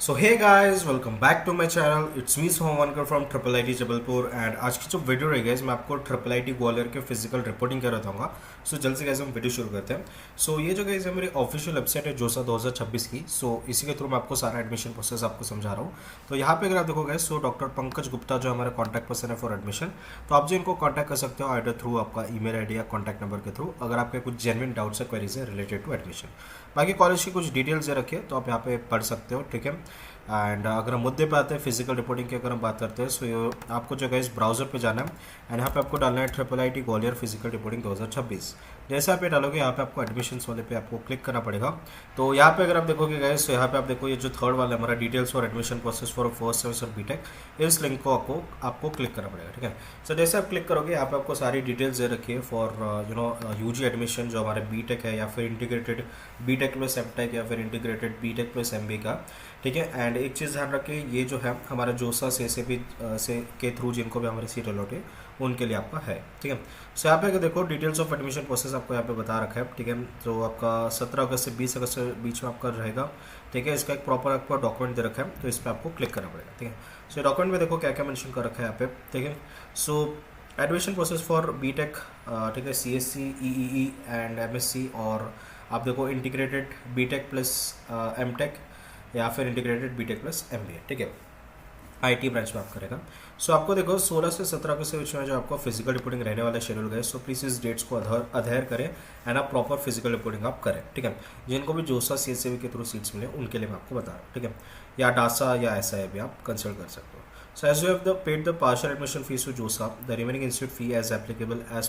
So hey guys, welcome back to my channel. It's me Sohankar from triple IT Jabalpur. And आज की जो video रहेगी मैं आपको ट्रिपल आईटी ग्वालियर के फिजिकल रिपोर्टिंग कर बताऊंगा। सो जल्द से गाइस हम वीडियो शुरू करते हैं। सो ये जो गाइस है मेरी ऑफिशियल वेबसाइट है जोसा 2026 की। सो इसी के थ्रू मैं आपको सारा एडमिशन प्रोसेस आपको समझा रहा हूँ। तो यहाँ पे अगर आप देखोगे सो डॉक्टर पंकज गुप्ता जो हमारे कॉन्टैक्ट पर्सन है फॉर एडमिशन, तो आप जो इनको कॉन्टैक्ट कर सकते हो आइडर थ्रू आपका ईमेल आईडी या कॉन्टैक्ट नंबर के थ्रू, अगर आपके कुछ जेन्युइन डाउट्स है क्वेरीज है रिलेटेड टू एडमिशन। बाकी कॉलेज की कुछ डिटेल्स दे रखी है तो आप यहाँ पे पढ़ सकते हो, ठीक है। एंड अगर हम मुद्दे पे आते हैं फिजिकल रिपोर्टिंग की, अगर हम बात करते हैं सो आपको जो है इस ब्राउज़र पे जाना है एंड यहाँ पे आपको डालना है triple I T Gwalior physical reporting 2026। जैसे आप ये डालोगे यहाँ पे आपको एडमिशन्स वाले पे आपको क्लिक करना पड़ेगा। तो यहाँ पे अगर आप देखोगे गाइस, तो यहाँ पे आप देखो ये जो थर्ड वाला हमारा details for admission process for first semester BTech, इस लिंक को आपको क्लिक करना पड़ेगा, ठीक है। सो जैसे आप क्लिक करोगे यहाँ पे आपको सारी डिटेल्स दे रखी है फॉर यूजी एडमिशन जो हमारे बीटेक है या फिर इंटीग्रेटेड बीटेक प्लस एमटेक या फिर इंटीग्रेटेड बीटेक प्लस एमबी का, ठीक है। एंड एक चीज़ ध्यान रखिए, ये जो है हमारा जोसा से भी से के थ्रू जिनको भी हमारी सीट अलॉट है उनके लिए आपका है, ठीक है। सो यहाँ पे अगर देखो डिटेल्स ऑफ एडमिशन प्रोसेस आपको यहाँ पे बता रखा है, ठीक है। तो आपका 17 अगस्त से 20 अगस्त के बीच में आपका रहेगा, ठीक है। इसका एक प्रॉपर आपका डॉक्यूमेंट दे रखा है, तो इस पर आपको क्लिक करना पड़ेगा, ठीक है। सो डॉक्यूमेंट में देखो क्या क्या मेंशन कर रखा है यहाँ पे, ठीक है। सो एडमिशन प्रोसेस फॉर बीटेक, ठीक है, सीएससी, ईईई एंड एमएससी, और आप देखो इंटीग्रेटेड बीटेक प्लस एमटेक या फिर इंटीग्रेटेड बीटेक प्लस एमबीए, ठीक है। आईटी ब्रांच में आप करेगा। सो आपको देखो 16 से 17 अगस्त के बीच में जो आपका फिजिकल रिपोर्टिंग रहने वाला शेड्यूल गए, सो प्लीज़ इस डेट्स को अधेयर करें एंड आप प्रॉपर फिजिकल रिपोर्टिंग आप करें, ठीक है। जिनको भी जोसा सीएससीबी के थ्रू सीट्स मिले उनके लिए मैं आपको बता रहा हूँ, ठीक है। या डासा या ऐसा है भी आप कंसल्ट कर सकते हो। So as you have paid the partial admission fees to JOSA, the remaining institute fee as applicable as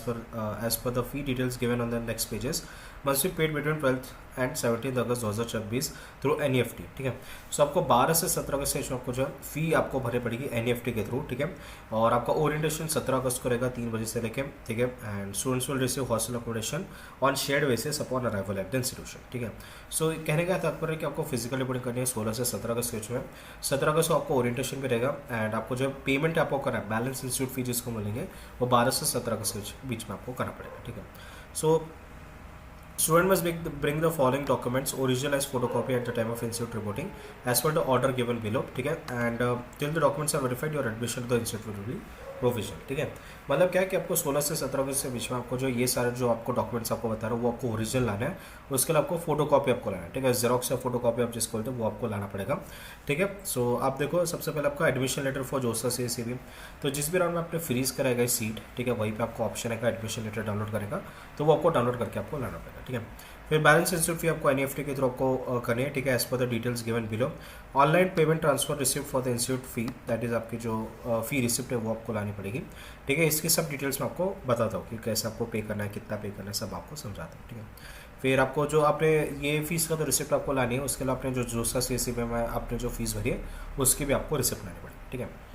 per the fee details given on the next pages must be paid between 12th and 17 August 2026 through NEFT, ठीक है। सो आपको 12 से 17 अगस्त से आपको जो है फी आपको भरनी पड़ेगी NEFT के थ्रू, ठीक है। और आपका ओरिएंटेशन 17 अगस्त को रहेगा 3 बजे से लेके, ठीक है। And students will receive hostel accommodation on shared basis upon arrival at the institution, ठीक है। सो कहने का तात्पर्य कि आपको फिजिकल रिपोर्टिंग करनी है 16 से 17 अगस्त के बीच में। 17 अगस्त को आपको ओरिएंटेशन भी रहेगा एंड आपको जो पेमेंट आपको करना है बैलेंस इंस्टीट्यूट फी जिसको मिलेंगे वो 12 से 17 अगस्त के बीच में आपको करना पड़ेगा, ठीक है। सो student must bring the following documents: original as photocopy at the time of institute reporting as per the order given below, ठीक है। and till the documents are verified your admission to the institute will be provision, ठीक है। मतलब क्या है कि आपको 16 से 17 अगस्त के बीच में आपको जो ये सारे जो आपको डॉक्यूमेंट्स आपको बता रहा हूँ वो आपको ओरिजिनल लाना है, उसके लिए आपको फोटोकॉपी आपको लाना है, ठीक है। जेरोक्स या फोटोकॉपी आप जिसको बोलते हैं वो आपको लाना पड़ेगा, ठीक है। सो आप देखो सबसे पहले आपका एडमिशन लेटर फॉर जोसा सीएससीबी, तो जिस भी राउंड में आपने फ्रीज कराएगा सीट, ठीक है, वहीं पे आपको ऑप्शन है एडमिशन लेटर डाउनलोड करेगा, तो वो आपको डाउनलोड करके आपको लाना पड़ेगा, ठीक है। फिर बैलेंस इंस्टीट्यूट फी आपको NEFT के थ्रू आपको करनी है, ठीक है, as per the details given below. Online payment transfer receipt for the institute fee, that is आपकी जो फी रिसिप्ट है वो आपको लानी पड़ेगी, ठीक है। इसकी सब डिटेल्स मैं आपको बताता हूँ कि कैसे आपको पे करना है, कितना पे करना है, सब आपको समझाता हूँ, ठीक है। फिर आपको जो आपने ये फीस का तो रिसिप्ट आपको लानी है, उसके अलावा आपने जो जोसा सीएससीबी में आपने जो फीस भरी है उसकी भी आपको रिसिप्ट लानी पड़ेगी, ठीक है।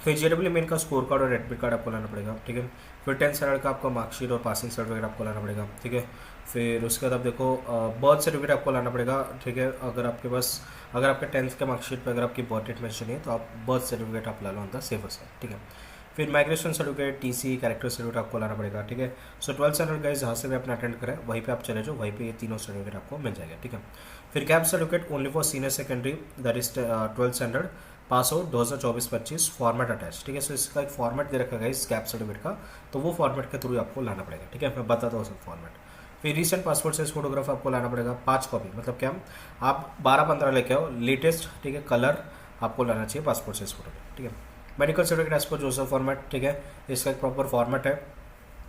फिर JEE मेन का स्कोर कार्ड और एडमिट कार्ड आपको लाना पड़ेगा, ठीक है। फिर 10th स्टैंडर्ड का आपका मार्कशीट और पासिंग सर्टिफिकेट आपको लाना पड़ेगा, ठीक है। फिर उसके बाद आप देखो बर्थ सर्टिफिकेट आपको लाना पड़ेगा, ठीक है। अगर आपके 10th के मार्कशीट पर अगर आपकी बर्थ डेट मेंशन है तो आप बर्थ सर्टिफिकेट आप ला लो ऑन द सेफर साइड, ठीक है। फिर migration certificate, TC, character certificate आपको लाना पड़ेगा, ठीक है। सो 12th स्टैंडर्ड गाइस जहाँ से भी आपने अटेंड करें वहीं पे आप चले जाओ, वहीं पे ये तीनों सर्टिफिकेट आपको मिल जाएगा, ठीक है। फिर cap certificate only for senior secondary, that is 12th standard pass out 2024-25 format attach, ठीक है। सो इसका एक फॉर्मेट दे रखा है इस गैप सर्टिफिकेट का, तो वो फॉर्मेट के थ्रू आपको लाना पड़ेगा, ठीक है। मैं बताता हूँ सब फॉर्मेट। फिर रिसेंट पासपोर्ट साइज फोटोग्राफ आपको लाना पड़ेगा 5 कॉपी, मतलब क्या आप 12-15 लेके आओ लेटेस्ट, ठीक है। कलर आपको लाना चाहिए पासपोर्ट साइज फोटो, ठीक है। मेडिकल सर्टिफिकेट एज पर जोसा फॉर्मेट, ठीक है। इसका एक प्रॉपर फॉर्मेट है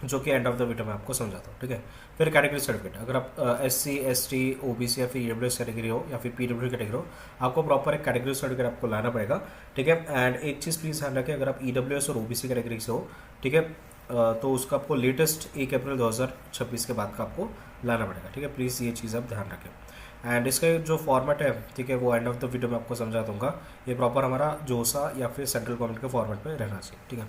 जो कि एंड ऑफ द वीडियो में आपको समझाता हूँ, ठीक है। फिर कैटेगरी सर्टिफिकेट, अगर आप SC ST OBC या फिर EWS कैटेगरी हो या फिर PW कैटेगरी हो, आपको प्रॉपर एक कैटेगरी सर्टिफिकेट आपको लाना पड़ेगा, ठीक है। एंड एक चीज़ प्लीज़ ध्यान रखें, अगर आप EWS और OBC कैटेगरी से हो, ठीक है, तो उसका आपको लेटेस्ट 1 अप्रैल 2026 के बाद का आपको लाना पड़ेगा, ठीक है। प्लीज़ ये चीज़ आप ध्यान रखें। एंड इसका जो फॉर्मेट है, ठीक है, वो एंड ऑफ द वीडियो में आपको समझा दूंगा। ये प्रॉपर हमारा जोसा या फिर सेंट्रल गवर्नमेंट के फॉर्मेट पे रहना चाहिए, ठीक है।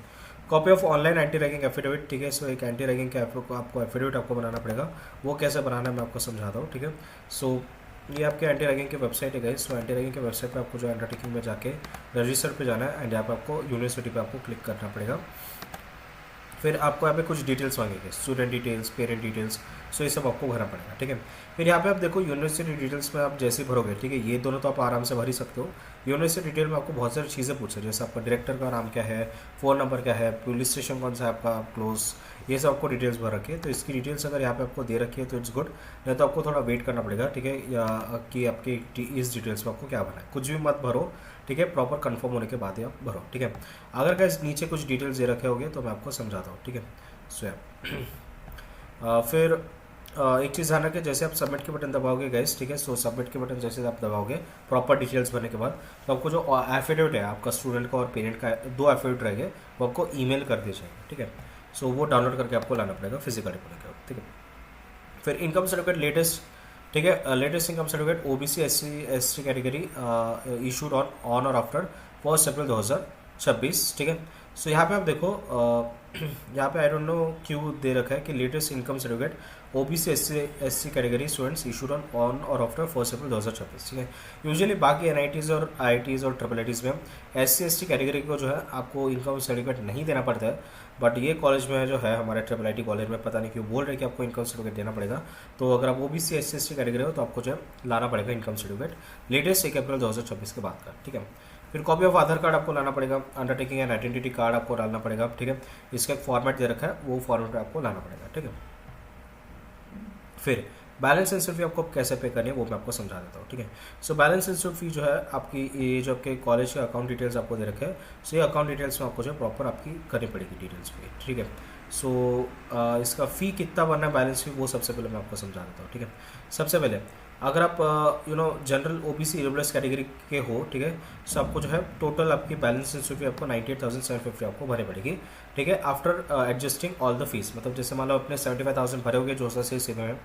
Copy of online anti ragging affidavit, ठीक है। सो एक एंटी रैगिंग के आपको एफिडेविट आपको बनाना पड़ेगा, वो कैसे बनाना है मैं आपको समझाता हूँ, ठीक है। सो ये आपके एंटी रैगिंग की वेबसाइट है गाइस। सो एंटी रैगिंग के वेबसाइट पे आपको जो अंडरटेकिंग में जाके रजिस्टर पे जाना है एंड यहाँ पे आपको यूनिवर्सिटी पे आपको क्लिक करना पड़ेगा। फिर आपको यहाँ पे कुछ डिटेल्स मांगेंगे, स्टूडेंट डिटेल्स, पेरेंट डिटेल्स, सो ये सब आपको भरना पड़ेगा, ठीक है। फिर यहाँ पे आप देखो यूनिवर्सिटी डिटेल्स में आप जैसे भरोगे, ठीक है, ये दोनों तो आप आराम से भर ही सकते हो। यूनिवर्सिटी डिटेल में आपको बहुत सारी चीज़ें पूछे, जैसे आपका डायरेक्टर का नाम क्या है, फ़ोन नंबर क्या है, पुलिस स्टेशन कौन सा है आपका क्लोज, ये सब आपको डिटेल्स भर रखी है। तो इसकी डिटेल्स अगर यहाँ पे आपको दे रखी है तो इट्स गुड, नहीं तो आपको थोड़ा वेट करना पड़ेगा, ठीक है, या कि आपकी इस डिटेल्स में आपको क्या भरना है। कुछ भी मत भरो, ठीक है, प्रॉपर कंफर्म होने के बाद ही आप भरो, ठीक है। अगर गाइस नीचे कुछ डिटेल्स दे रखे होंगे तो मैं आपको समझाता हूँ, ठीक है। सो फिर एक चीज़ ध्यान रखें, जैसे आप सबमिट के बटन दबाओगे गाइस, ठीक है, सो सबमिट के बटन जैसे आप दबाओगे प्रॉपर डिटेल्स भरने के बाद, तो आपको जो एफिडेविट है आपका स्टूडेंट का और पेरेंट का, 2 एफिडेविट रहेंगे, वो आपको ईमेल कर दिए जाएंगे, ठीक है। सो वो डाउनलोड करके आपको लाना पड़ेगा फिजिकल रिपोर्टिंग के वक्त, ठीक है। फिर इनकम सर्टिफिकेट लेटेस्ट, ठीक है, latest income certificate OBC SC category issued on और आफ्टर 1 अप्रैल 2026, ठीक है। सो यहाँ पे आप देखो यहाँ पे आई डोंट नो क्यों दे रखा है कि latest income certificate OBC SC category students issued on और आफ्टर 1 अप्रैल 2026, ठीक है। यूजुअली बाकी एनआईटीज़ और आईआईटीज़ और ट्रिपल आईटीज़ में एससी एसटी कैटेगरी को जो है आपको इनकम सर्टिफिकेट नहीं देना पड़ता है, बट ये कॉलेज में जो है हमारे ट्रिपल आईटी कॉलेज में पता नहीं क्यों बोल रहे हैं कि आपको इनकम सर्टिफिकेट देना पड़ेगा। तो अगर आप ओबीसी एससी एसटी कैटेगरी हो तो आपको जो है लाना पड़ेगा इनकम सर्टिफिकेट लेटेस्ट 1 अप्रैल 2026 के बाद का, ठीक है। फिर कॉपी ऑफ आधार कार्ड आपको लाना पड़ेगा, अंडरटेकिंग एंड आइडेंटिटी कार्ड आपको डालना पड़ेगा, ठीक है। इसका एक फॉर्मेट दे रखा है, वो फॉर्मेट आपको लाना पड़ेगा, ठीक है। फिर बैलेंस इंस्टीट्यूट फी आपको कैसे पे करनी है वो मैं आपको समझा देता हूँ, ठीक है। सो बैलेंस इंस्टीट्यूट फी जो है आपकी, ये जो आपके कॉलेज के अकाउंट डिटेल्स आपको दे रखे हैं, सो ये अकाउंट डिटेल्स में आपको जो है प्रॉपर आपकी करनी पड़ेगी डिटेल्स पे, ठीक है। सो इसका फ़ी कितना बनना है बैलेंस फी, वो सबसे पहले मैं आपको समझा देता हूँ, ठीक है। सबसे पहले अगर आप जनरल ओबीसी इरेगुलर कैटेगरी के हो, ठीक है, सो आपको जो है टोटल आपकी बैलेंस इंस्टीट्यूट फी आपको 98,750 आपको भरनी पड़ेगी, ठीक है, after adjusting all the fees. मतलब जैसे मान लो अपने 75,000 भरे होगे जोसा से सी में,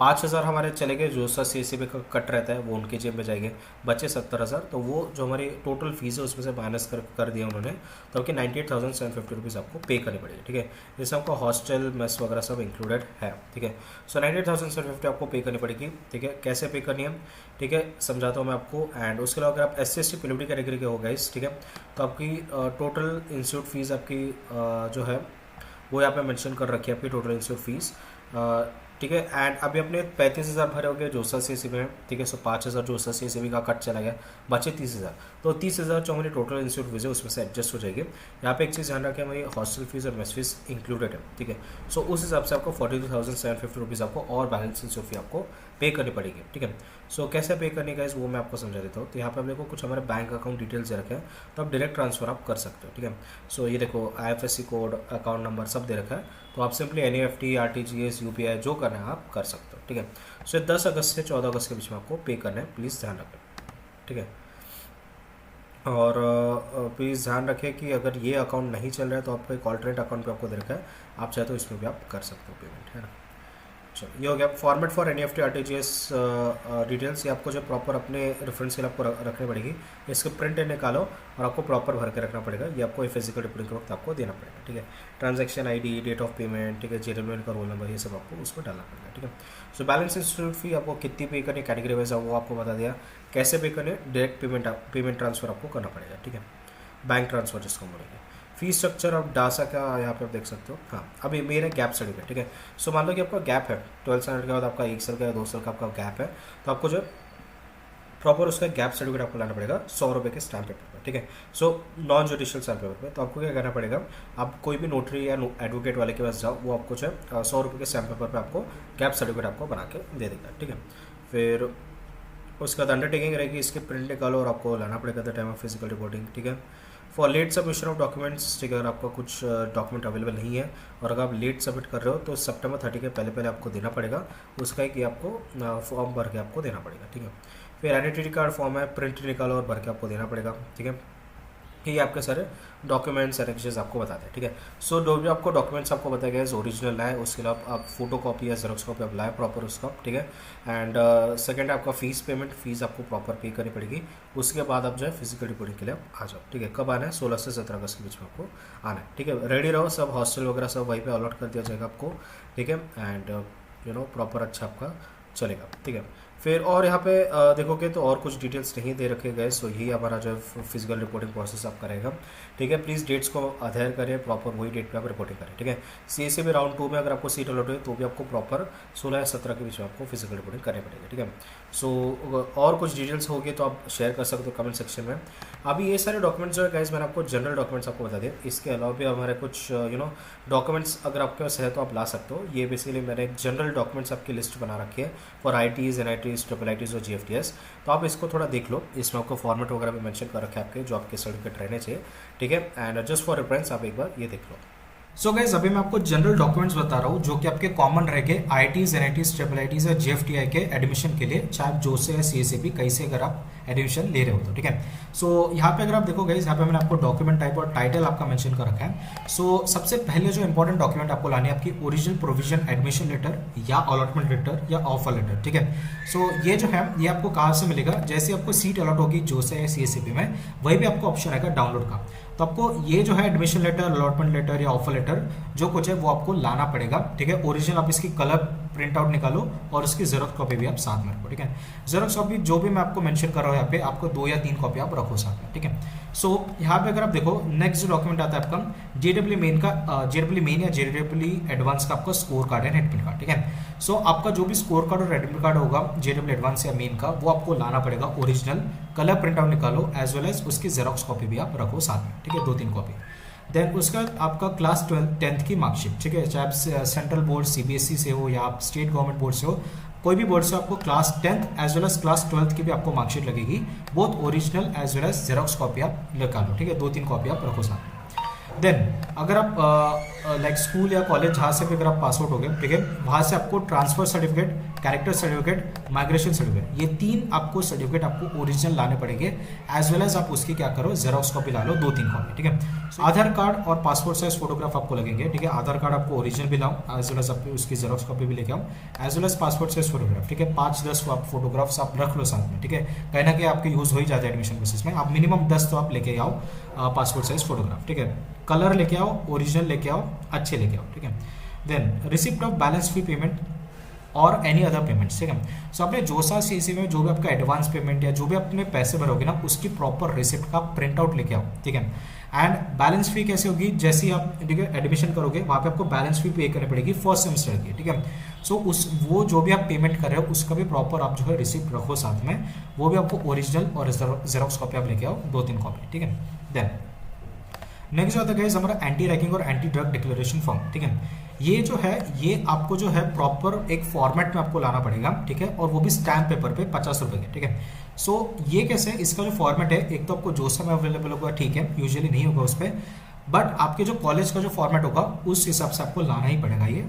5,000 हमारे चले गए जोसा सी सी का कट रहता है, वो उनके जेब में जाएंगे, बचे 70,000, तो वो जो हमारी टोटल फीस है उसमें से माइनस कर दिया उन्होंने, तो आपकी 98,750 रुपीज़ आपको पे करनी पड़ेगी, ठीक है। जैसे आपका हॉस्टल मेस वगैरह सब इंक्लूडेड है, ठीक है। सो 98,750 आपको पे करनी पड़ेगी, ठीक है। कैसे पे करनी है, ठीक है, समझाता हूँ मैं आपको। एंड उसके अलावा अगर आप एस सी पीडब्ल्यूडी कैटेगरी के हो गाइस, ठीक है, तो आपकी टोटल इंस्टीट्यूट फीस आपकी जो है वो यहाँ पे मेंशन कर रखी है, आपकी टोटल इंस्टीट्यूट फीस, ठीक है। एंड अभी अपने 35,000 भरे हो गए जोसा सी में, ठीक है। सो 5,000 जोसा सी का कट चला गया, बचे 30,000, तो 30,000 जो हमारी टोटल इंस्टीट्यूट फीस है उसमें से एडजस्ट हो जाएगी। यहाँ पे एक चीज़ ध्यान रखें, हमारी हॉस्टल फीस और मेस फीस इंक्लूडेड है, ठीक है। सो उस हिसाब से आपको 42,750 रुपीज़ आपको और बैलेंस इंस्टीट्यूट फी आपको पे करनी पड़ेगी, ठीक है। सो कैसे पे करने का वो मैं आपको समझा देता हूँ। तो यहाँ पे आप देखो कुछ हमारे बैंक अकाउंट डिटेल्स दे रखे हैं, तो आप डायरेक्ट ट्रांसफर आप कर सकते हो, ठीक है। सो ये देखो IFSC कोड, अकाउंट नंबर सब दे रखा है, तो आप सिंपली NEFT, RTGS, UPI जो करना है आप कर सकते हो, ठीक है। सो 10 अगस्त से 14 अगस्त के बीच में आपको पे करना है, प्लीज़ ध्यान रखें, ठीक है। और प्लीज़ ध्यान रखें कि अगर ये अकाउंट नहीं चल रहा है तो आपका एक ऑल्टरनेट अकाउंट पे आपको दे रखा है, आप चाहे तो इसमें भी आप कर सकते हो पेमेंट, है ना। चलो ये हो गया format for NEFT RTGS details, ये आपको जो प्रॉपर अपने रेफरेंस के लिए आपको रखनी पड़ेगी, इसके प्रिंट निकालो और आपको प्रॉपर भर के रखना पड़ेगा, ये आपको फिजिकल रिपोर्टिंग के वक्त आपको देना पड़ेगा, ठीक है। Transaction ID, date of payment, ठीक है, जेनरल का रोल नंबर, ये सब आपको उसमें डालना पड़ेगा, ठीक है। सो बैलेंस इंस्टीट्यूट फी आपको कितनी पे करनी, कैटेगरी वाइज वो आपको बता दिया, कैसे पे करने, डायरेक्ट पेमेंट ट्रांसफर आपको करना पड़ेगा, ठीक है, बैंक ट्रांसफर जिसको बोलेंगे। फी स्ट्रक्चर ऑफ डासा का यहाँ पे आप देख सकते हो। हाँ, अभी मेरा गैप सर्टिफिकेट, ठीक है। सो मान लो कि आपका गैप है 12 स्टैंडर्ड के बाद आपका 1 साल का या 2 साल का आपका गैप है, तो आपको जो प्रॉपर उसका गैप सर्टिफिकेट आपको लाना पड़ेगा 100 रुपये के स्टैम्प पेपर पर, ठीक है। So non judicial stamp paper पे, तो आपको क्या करना पड़ेगा, आप कोई भी नोटरी या एडवोकेट वाले के पास जाओ, वो आपको जो है 100 रुपये के स्टैम्प पेपर पर आपको गैप सर्टिफिकेट आपको बना के दे देगा, ठीक है। फिर उसके बाद अंडरटेकिंग रहेगी, इसके प्रिंट निकालो और आपको लाना पड़ेगा the time of physical reporting, ठीक है। For late submission of documents, ठीक है, अगर आपका कुछ डॉक्यूमेंट अवेलेबल नहीं है और अगर आप लेट सबमिट कर रहे हो तो सितंबर 30 के पहले पहले आपको देना पड़ेगा, उसका एक आपको फॉर्म भर के आपको देना पड़ेगा, ठीक है। फिर आइडेंटिटी कार्ड फॉर्म है, प्रिंट निकालो और भर के आपको देना पड़ेगा, ठीक है। ये आपके सारे डॉक्यूमेंट्स एनेक्सेस आपको बताते हैं, ठीक है। सो जो भी आपको डॉक्यूमेंट्स आपको बताया गया है ओरिजिनल लाए, उसके अलावा आप फोटो कॉपी या जेरोक्स कॉपी आप लाए प्रॉपर उसका, ठीक है। एंड सेकंड आपका फीस पेमेंट, फीस आपको प्रॉपर पे करनी पड़ेगी, उसके बाद आप जो है फिजिकल रिपोर्टिंग के लिए आप आ जाओ, ठीक है। कब आना है, 16 से 17 अगस्त के बीच में आपको आना है, ठीक है। रेडी रहो, सब हॉस्टल वगैरह सब वहीं पर अलॉट कर दिया जाएगा आपको, ठीक है। एंड प्रॉपर अच्छा आपका चलेगा, ठीक है। फिर और यहाँ पे देखोगे तो और कुछ डिटेल्स नहीं दे रखे गए। सो यही हमारा जो फिजिकल रिपोर्टिंग प्रोसेस आप करेगा, ठीक है। प्लीज़ डेट्स को अध्ययन करें, प्रॉपर वही डेट पे आप रिपोर्टिंग करें, ठीक है। सीएससी में राउंड 2 में अगर आपको सीट अलॉट हुई तो भी आपको प्रॉपर 16 या 17 के बीच में आपको फिजिकल रिपोर्टिंग करनी पड़ेगी, ठीक है। सो और कुछ डिटेल्स होगी तो आप शेयर कर सकते हो कमेंट सेक्शन में। अभी ये सारे डॉक्यूमेंट्स जो है गाइस मैंने आपको जनरल डॉक्यूमेंट्स आपको बता दिए, इसके अलावा भी हमारे कुछ डॉक्यूमेंट्स अगर आपके पास है तो आप ला सकते हो। ये बेसिकली मैंने एक जनरल डॉक्यूमेंट्स आपकी लिस्ट बना रखी है फॉर IITs, NITs, IIITs और GFTS। तो आप इसको थोड़ा देख लो, इसमें आपको फॉर्मेट वगैरह भी मेंशन कर रखे हैं आपके जो आपके सर्टिफिकेट रहने चाहिए, ठीक है। एंड जस्ट फॉर रेफरेंस आप एक बार ये देख लो। सो गाइज अभी मैं आपको जनरल डॉक्यूमेंट्स बता रहा हूँ जो कि आपके कॉमन रहेंगे IITs, NITs, IIITs और GFTI के एडमिशन के लिए, चाहे आप जोसे या CSAP कहीं से अगर आप एडमिशन ले रहे हो तो, ठीक है। सो यहाँ पे अगर आप देखो गाइज, यहाँ पे मैंने आपको डॉक्यूमेंट टाइप और टाइटल आपका मेंशन कर रखा है। सो सबसे पहले जो इंपॉर्टेंट डॉक्यूमेंट आपको लानी है आपकी ओरिजिनल प्रोविजन एडमिशन लेटर या अलॉटमेंट लेटर या ऑफर लेटर, ठीक है। सो ये जो है ये आपको कहाँ से मिलेगा, जैसे आपको सीट अलॉट होगी जोसे या CSAP में, वही भी आपको ऑप्शन आएगा डाउनलोड का। तो आपको ये जो है एडमिशन लेटर, अलॉटमेंट लेटर या ऑफर लेटर जो कुछ है वो आपको लाना पड़ेगा, ठीक है। ओरिजिनल आप इसकी कलर प्रिंट आउट निकालो और उसकी जेरोक्स कॉपी भी आप साथ में रखो, ठीक है। जेरोक्स कॉपी जो भी मैं आपको मेंशन कर रहा हूँ यहाँ पे, आपको 2 या 3 कॉपी आप रखो साथ में, ठीक है। सो यहाँ पे अगर आप देखो नेक्स्ट जो डॉक्यूमेंट आता है आपका JEE मेन का, JEE मेन या JEE एडवांस का आपका score card and admit card, ठीक है। सो आपका जो भी स्कोर कार्ड और एडमिट कार्ड होगा JEE एडवांस या मेन का, वो आपको लाना पड़ेगा ओरिजिनल, कलर प्रिंट आउट निकालो एज वेल एज उसकी जेरोक्स कॉपी भी आप रखो साथ में, ठीक है, 2-3 कॉपी। देन उसका आपका क्लास 10th की मार्कशीट, ठीक है, चाहे आप सेंट्रल बोर्ड CBSE से हो या आप स्टेट गवर्नमेंट बोर्ड से हो, कोई भी बोर्ड से आपको class 10th as well as class 12th की भी आपको मार्कशीट लगेगी, both original as well as xerox copy आप निकालो, ठीक है, 2-3 कॉपी आप रखो साथ में। देन अगर आप लाइक स्कूल या कॉलेज जहाँ से भी अगर आप पास आउट हो गए, ठीक है, वहाँ से आपको transfer certificate, character certificate, migration certificate, ये 3 आपको सर्टिफिकेट आपको ओरिजिनल लाने पड़ेंगे एज वेल एज आप उसकी क्या करो जेरोक्स कॉपी ला लो, 2-3 कॉपी, ठीक है। आधार कार्ड और पासपोर्ट साइज फोटोग्राफ आपको लगेंगे, ठीक है। आधार कार्ड आपको ओरिजिनल भी लाओ एज वेल एज आप उसकी जेरोक्स कॉपी भी लेके आओ as well as passport size photograph, ठीक है। 5-10 आप फोटोग्राफ्स आप रख लो साथ में, ठीक है। कहीं ना कहीं आपके यूज हो ही जाता है एडमिशन प्रोसेस में, आप मिनिमम 10 तो आप लेके आओ पासपोर्ट साइज फोटोग्राफ, ठीक है। कलर लेके आओ, ओरिजिनल लेके आओ, अच्छे लेके आओ, ठीक है। Then receipt of balance fee payment और एनी अदर पेमेंट्स, ठीक है। सो आपने जोसा CSAP में जो भी आपका एडवांस पेमेंट या जो भी अपने पैसे भरोगे ना, उसकी प्रॉपर रिसिप्ट का प्रिंट आउट लेके आओ, ठीक है। एंड बैलेंस फी कैसे होगी, जैसे ही आप, ठीक है, एडमिशन करोगे वहाँ पे आपको बैलेंस फी पे करनी पड़ेगी फर्स्ट सेमेस्टर की, ठीक है। सो वो जो भी आप पेमेंट कर रहे हो उसका भी प्रॉपर आप जो है रिसिप्ट रखो साथ में, वो भी आपको ओरिजिनल और जेरोक्स कॉपी आप लेके आओ, 2-3 कॉपी, ठीक है। देन नेक्स्ट आता है हमारा एंटी रैगिंग और एंटी ड्रग डिक्लेरेशन फॉर्म, ठीक है। ये जो है ये आपको जो है प्रॉपर एक फॉर्मेट में आपको लाना पड़ेगा, ठीक है, और वो भी स्टैम्प पेपर पे 50 रुपए के, ठीक है। सो ये कैसे, इसका जो फॉर्मेट है, एक तो आपको जोसा में अवेलेबल होगा, ठीक है, यूजुअली नहीं होगा उस पर, बट आपके जो कॉलेज का जो फॉर्मेट होगा उस हिसाब से आपको लाना ही पड़ेगा ये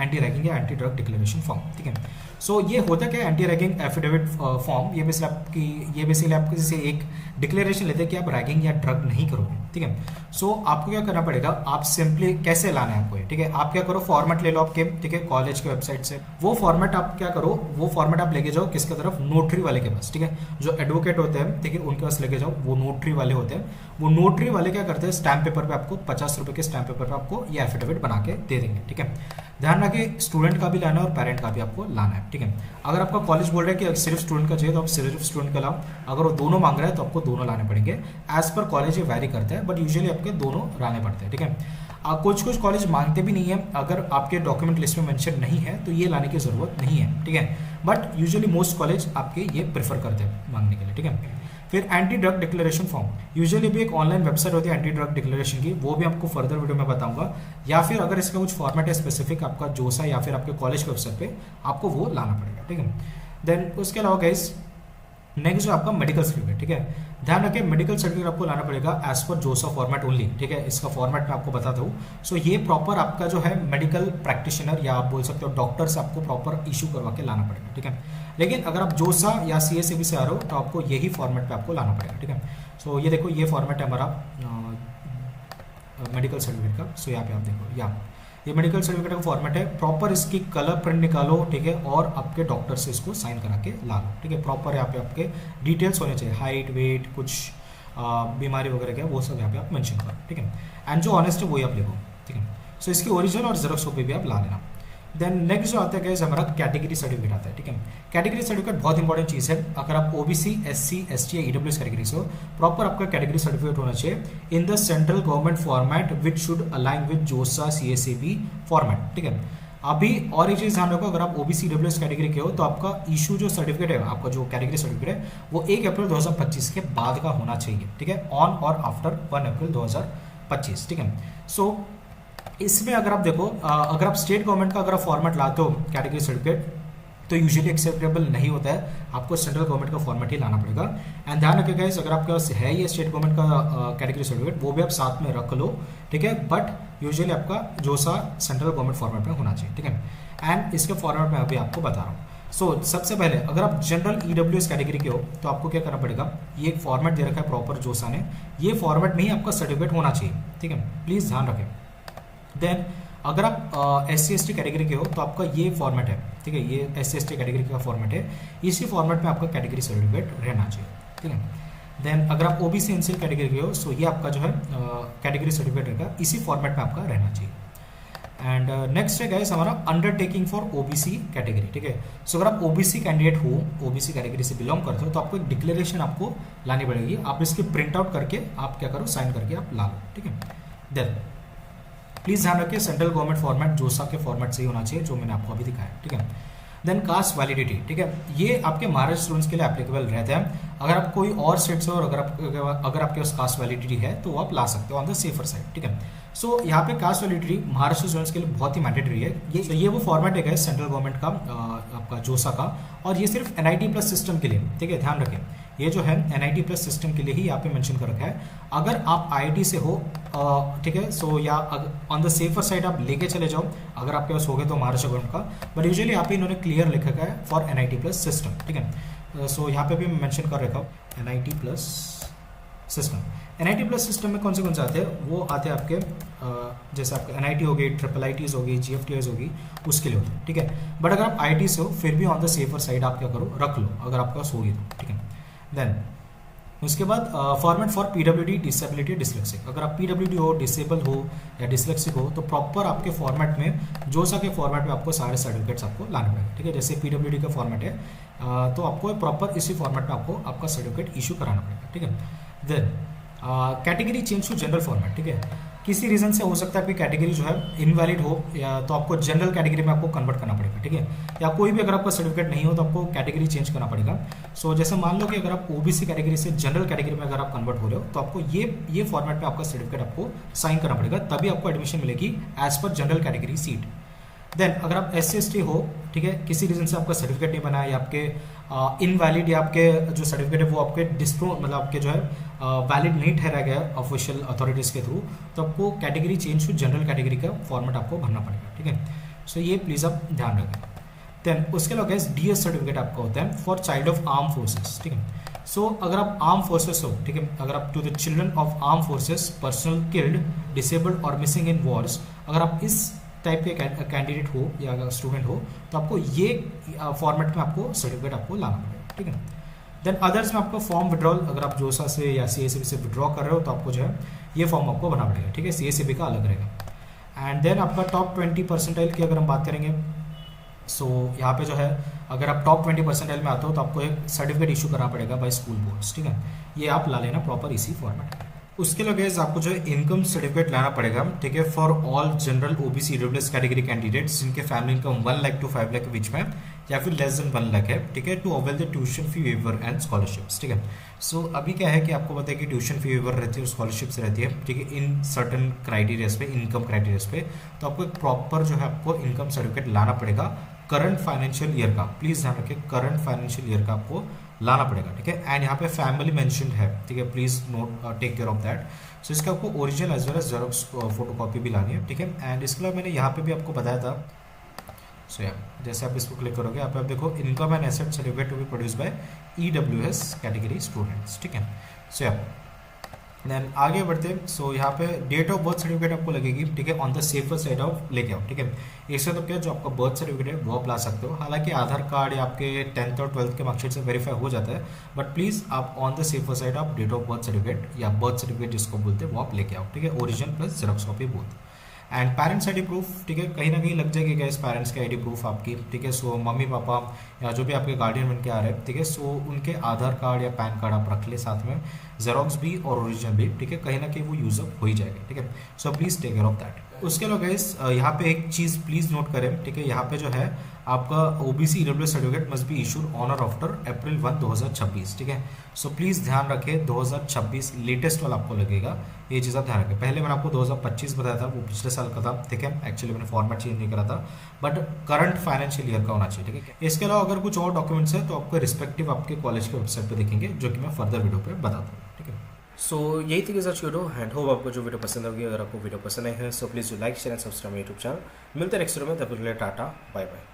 एंटी रैगिंग या एंटी ड्रग डिक्लेरेशन फॉर्म, ठीक है। सो ये होता क्या है एंटी रैगिंग एफिडेविट फॉर्म, ये बेसिकली आपको जैसे एक डिक्लेरेशन लेते हैं कि आप रैगिंग या ड्रग नहीं करोगे, ठीक है। सो आपको क्या करना पड़ेगा, आप सिंपली कैसे लाना है आपको, ठीक है, आप क्या करो फॉर्मेट ले लो आपके, ठीक है, कॉलेज के वेबसाइट से, वो फॉर्मेट आप क्या करो, वो फॉर्मेट आप लेके जाओ किसके तरफ, नोटरी वाले के पास, ठीक है, जो एडवोकेट होते हैं, ठीक है, उनके पास लेके जाओ, वो नोटरी वाले होते हैं। वो नोटरी वाले क्या करते हैं, स्टैम्प पेपर पे आपको 50 रुपए के स्टैम्प पेपर पे आपको ये एफिडेविट बना के दे देंगे, ठीक है। ध्यान रखिए स्टूडेंट का भी लाना है और पेरेंट का भी आपको लाना है, ठीक है। अगर आपका कॉलेज बोल रहा है कि सिर्फ स्टूडेंट का चाहिए तो आप सिर्फ स्टूडेंट का लाओ, अगर वो दोनों मांग रहा है तो आपको दोनों लाने पड़ेंगे, एज पर कॉलेज ये वैरी करता है, बट यूजुअली आपके दोनों लाने पड़ते हैं, ठीक है। कुछ कॉलेज मांगते भी नहीं है, अगर आपके डॉक्यूमेंट लिस्ट में मेंशन नहीं है तो ये लाने की जरूरत नहीं है, ठीक है, बट यूजुअली मोस्ट कॉलेज आपके ये प्रेफर करते हैं मांगने के लिए, ठीक है। फिर anti drug declaration form, usually भी एक ऑनलाइन वेबसाइट होती है एंटी ड्रग डिक्लेरेशन की, वो भी आपको फर्दर वीडियो में बताऊंगा, या फिर अगर इसका कुछ फॉर्मेट है स्पेसिफिक आपका जोसा या फिर आपके कॉलेज के वेबसाइट पे, आपको वो लाना पड़ेगा, ठीक है। देन उसके अलावा गाइस नेक्स्ट जो आपका मेडिकल सर्टिफिकेट, ठीक है, ध्यान रखिए मेडिकल सर्टिफिकेट आपको लाना पड़ेगा एज पर जोसा फॉर्मेट ओनली, ठीक है। इसका फॉर्मेट मैं आपको बताता हूँ। सो ये प्रॉपर आपका जो है मेडिकल प्रैक्टिशनर या आप बोल सकते हो डॉक्टर से आपको प्रॉपर इशू करवा के लाना पड़ेगा, ठीक है। लेकिन अगर आप जोसा या CSAP से आ रहे हो तो आपको यही फॉर्मेट पे आपको लाना पड़ेगा, ठीक है। सो ये देखो ये फॉर्मेट है हमारा मेडिकल सर्टिफिकेट का। सो यहाँ पे आप देखो ये मेडिकल सर्टिफिकेट का फॉर्मेट है, प्रॉपर इसकी कलर प्रिंट निकालो, ठीक है, और आपके डॉक्टर से इसको साइन करा के ला लो, ठीक है। प्रॉपर यहाँ पे आपके डिटेल्स होने चाहिए, हाइट, वेट, कुछ बीमारी वगैरह क्या वो सब यहाँ पे आप मेंशन करो, ठीक है। एंड जो ऑनेस्ट है वही आप लिखो, ठीक है। सो इसकी ओरिजिनल और जेरोक्स कॉपी भी आप ला लेना। देन नेक्स्ट जो आता है गाइस हमारा कैटेगरी सर्टिफिकेट आता है, ठीक है। कैटेगरी सर्टिफिकेट बहुत इंपॉर्टेंट चीज़ है। अगर आप ओबीसी, एससी, एसटी या ईडब्ल्यूएस कैटेगरी से हो, प्रॉपर आपका कैटेगरी सर्टिफिकेट होना चाहिए in the central government format which should align with जोसा सीएसएबी फॉर्मेट, ठीक है। अभी और एक चीज़ ध्यान रखो, अगर आप ओबीसी डब्ल्यूएस कैटेगरी के हो तो आपका इशू जो सर्टिफिकेट है, आपका जो कैटेगरी सर्टिफिकेट है वो 1 अप्रैल 2025 के बाद का होना चाहिए, ठीक है, ऑन और आफ्टर 1 अप्रैल 2025, ठीक है। सो इसमें अगर आप देखो, अगर आप स्टेट गवर्नमेंट का अगर आप फॉर्मेट लाते हो कैटेगरी सर्टिफिकेट तो यूजुअली एक्सेप्टेबल नहीं होता है, आपको सेंट्रल गवर्नमेंट का फॉर्मेट ही लाना पड़ेगा। एंड ध्यान रखिएगा गाइस, अगर आपके पास है ये स्टेट गवर्नमेंट का कैटेगरी सर्टिफिकेट वो भी आप साथ में रख लो, ठीक है, बट यूजुअली आपका जोसा सेंट्रल गवर्नमेंट फॉर्मेट में होना चाहिए, ठीक है। एंड इसके फॉर्मेट में अभी आपको बता रहा हूँ। सो सबसे पहले अगर आप जनरल ईडब्ल्यूएस कैटेगरी के हो तो आपको क्या करना पड़ेगा, ये एक फॉर्मेट दे रखा है प्रॉपर जोसा ने, ये फॉर्मेट में ही आपका सर्टिफिकेट होना चाहिए, ठीक है, प्लीज़ ध्यान रखें। देन अगर आप SC ST कैटेगरी के हो तो आपका ये फॉर्मेट है, ठीक है, ये SC ST कैटेगरी का फॉर्मेट है, इसी फॉर्मेट में आपका कैटेगरी सर्टिफिकेट रहना चाहिए, ठीक है। देन अगर आप OBC NCL कैटेगरी के हो सो ये आपका जो है कैटेगरी सर्टिफिकेट रहेगा, इसी फॉर्मेट में आपका रहना चाहिए। एंड नेक्स्ट है गाइस हमारा अंडरटेकिंग फॉर OBC कैटेगरी, ठीक है। सो अगर आप OBC कैंडिडेट हो, OBC कैटेगरी से बिलोंग करते हो तो आपको एक डिक्लेरेशन आपको लानी पड़ेगी, आप इसकी प्रिंट आउट करके आप क्या करो, साइन करके आप ला लो, ठीक है। देन प्लीज ध्यान रखिए सेंट्रल गवर्नमेंट फॉर्मेट जोसा के फॉर्मेट से ही होना चाहिए, जो मैंने आपको अभी दिखाया, ठीक है। देन कास्ट वैलिडिटी, ठीक है, ये आपके महाराष्ट्र स्टूडेंट्स के लिए एप्लीकेबल रहता है। अगर आप कोई और स्टेट से और अगर आपके पास कास्ट वैलिडिटी है तो आप ला सकते हो ऑन द सेफर साइड, ठीक है। सो यहाँ पे कास्ट वैलिडिटी महाराष्ट्र स्टूडेंट्स के लिए बहुत ही मैंडेटरी है। ये वो फॉर्मेट है सेंट्रल गवर्नमेंट का आपका जोसा का, और ये सिर्फ NIT प्लस सिस्टम के लिए, ठीक है, ध्यान रखें, ये जो है NIT प्लस सिस्टम के लिए ही यहाँ पे मेंशन कर रखा है। अगर आप IIT से हो, ठीक है, सो या ऑन द सेफर साइड आप लेके चले जाओ अगर आपके पास हो गए तो महाराष्ट्र गवर्नमेंट का, बट यूजुअली यहाँ पे इन्होंने क्लियर लिखा है फॉर NIT प्लस सिस्टम, ठीक है। सो यहाँ पे भी मैं मेंशन कर रखा हूँ NIT plus system. NIT plus system में कौन से आते हैं, वो आते हैं आपके जैसे आपका NIT हो गई, IIITs हो गई, GFTIs होगी, उसके लिए होते हैं, ठीक है। बट अगर आप IIT से हो फिर भी ऑन द सेफर साइड आप क्या करो, रख लो अगर आपके पास होगी तो, ठीक है। देन उसके बाद format for PWD, disability, dyslexic. अगर आप PWD हो, डिसेबल हो या डिसलेक्सिक हो तो प्रॉपर आपके फॉर्मेट में जोसा के फॉर्मेट में आपको सारे सर्टिफिकेट्स आपको लाने पड़ेंगे, ठीक है। जैसे PWD का फॉर्मेट है तो आपको प्रॉपर इसी फॉर्मेट में आपको आपका सर्टिफिकेट इशू कराना पड़ेगा, ठीक है। Then category change to general format, ठीक है। किसी रीजन से हो सकता है कि कैटेगरी जो है इनवैलिड हो या तो आपको जनरल कैटेगरी में आपको कन्वर्ट करना पड़ेगा, ठीक है। या कोई भी अगर आपका सर्टिफिकेट नहीं हो तो आपको कैटेगरी चेंज करना पड़ेगा। सो जैसे मान लो कि अगर आप OBC कैटेगरी से जनरल कैटेगरी में अगर आप कन्वर्ट हो रहे हो तो आपको ये फॉर्मेट में आपका सर्टिफिकेट आपको साइन करना पड़ेगा, तभी आपको एडमिशन मिलेगी as per general category seat. Then अगर आप SC ST हो, ठीक है, किसी रीजन से आपका सर्टिफिकेट नहीं बना है या आपके इनवैलिड या आपके जो सर्टिफिकेट है वो आपके मतलब आपके जो है वैलिड नहीं ठहरा गया ऑफिशियल अथॉरिटीज़ के थ्रू, तो आपको category change to general category का फॉर्मेट आपको भरना पड़ेगा, ठीक है। सो ये प्लीज़ आप ध्यान रखें। देन उसके अलावा DS सर्टिफिकेट आपका होता है for child of arm forces, ठीक है। सो अगर आप आर्म फोर्सेस हो, ठीक है, अगर आप to the children of arm forces personnel killed, disabled और मिसिंग इन वॉर्स, अगर आप इस टाइप के कैंडिडेट हो या स्टूडेंट हो तो आपको ये फॉर्मेट में आपको सर्टिफिकेट आपको लाना पड़ेगा, ठीक है। देन अदर्स में आपको फॉर्म विड्रॉल, अगर आप जोसा से या CACB से विड्रॉ कर रहे हो तो आपको जो है ये फॉर्म आपको भरना पड़ेगा, ठीक है, CACB का अलग रहेगा। एंड देन आपका टॉप 20 परसेंटाइल की अगर हम बात करेंगे, सो यहाँ पे जो है अगर आप टॉप 20 परसेंटाइल में आते हो तो आपको एक सर्टिफिकेट इशू करना पड़ेगा बाय स्कूल बोर्ड्स, ठीक है, ये आप ला लेना प्रॉपर इसी फॉर्मेट में। उसके लिए गाइस आपको जो है इनकम सर्टिफिकेट लाना पड़ेगा, ठीक है, for all general OBC EWS category candidates जिनके family income 1 lakh to 5 lakh के बीच में या फिर लेस देन 1 लाख है, ठीक है, to avail the tuition fee waiver and scholarships, ठीक है। सो अभी क्या है कि आपको पता है कि ट्यूशन फी वेवर रहती है और स्कॉलरशिप्स रहती है, ठीक है, इन सर्टन क्राइटेरियाज पे, इनकम क्राइटेरियाज पे, तो आपको एक प्रॉपर जो है आपको इनकम सर्टिफिकेट लाना पड़ेगा करंट फाइनेंशियल ईयर का, प्लीज ध्यान रखिए करंट फाइनेंशियल ईयर का आपको लाना पड़ेगा, ठीक है। एंड यहाँ पे फैमिली मेंशन्ड है, ठीक है, please note take care of that. So इसका आपको original as well as xerox photocopy भी लानी है, ठीक है। एंड इसके अलावा मैंने यहाँ पे भी आपको बताया था, सो जैसे आप इसको क्लिक करोगे यहाँ पे आप देखो income and asset certificate to be produce by EWS category students, ठीक है। सो देन आगे बढ़ते हैं। सो यहाँ पे डेट ऑफ बर्थ सर्टिफिकेट आपको लगेगी, ठीक है, on the safer side of लेके आओ, ठीक है। इससे तो क्या जो आपका बर्थ सर्टिफिकेट है वो आप ला सकते हो, हालांकि आधार कार्ड या आपके 10th और 12th के मार्कशीट से वेरीफाई हो जाता है, बट प्लीज़ आप on the safer side of date of birth certificate या बर्थ सर्टिफिकेट जिसको बोलते हैं वो आप लेके आओ, ठीक है, original plus xerox copy both. And parents ID proof, ठीक है, कहीं ना कहीं लग जाएगी गाइस पेरेंट्स की आईडी प्रूफ आपकी, ठीक है। सो मम्मी पापा या जो भी आपके गार्डियन बन के आ रहे हैं, ठीक है, सो उनके आधार कार्ड या पैन कार्ड आप रख ले साथ में, जेरोक्स भी और ओरिजिनल भी, ठीक है, कहीं ना कहीं वो यूजअप हो ही जाएगा, ठीक है। So please take care of that. उसके अलावा गाइस यहाँ पे एक चीज़ प्लीज़ नोट करें, ठीक है, यहाँ पे जो है आपका OBC EW certificate must be issued on और आफ्टर अप्रैल 1 2026, ठीक है। सो प्लीज़ ध्यान रखें 2026 लेटेस्ट वाला आपको लगेगा, ये चीज़ आप ध्यान रखें। पहले मैंने आपको 2025 बताया था, वो पिछले साल का था, ठीक है, एक्चुअली मैंने फॉर्मेट चेंज नहीं करा था, बट करंट फाइनेंशियल ईयर का होना चाहिए, ठीक है। इसके अलावा अगर कुछ और डॉक्यूमेंट्स है तो आपको रिस्पेक्टिव आपके कॉलेज के वेबसाइट पर देखेंगे, जो कि मैं फर्दर वीडियो पर बता दूँ, ठीक है। सो यही थी आज की वीडियो एंड होप आपको जो वीडियो पसंद होगी। अगर आपको वीडियो पसंद आई है so please like share and subscribe YouTube channel. मिलते हैं नेक्स्ट वीडियो में, तब तक के लिए टाटा बाय बाय।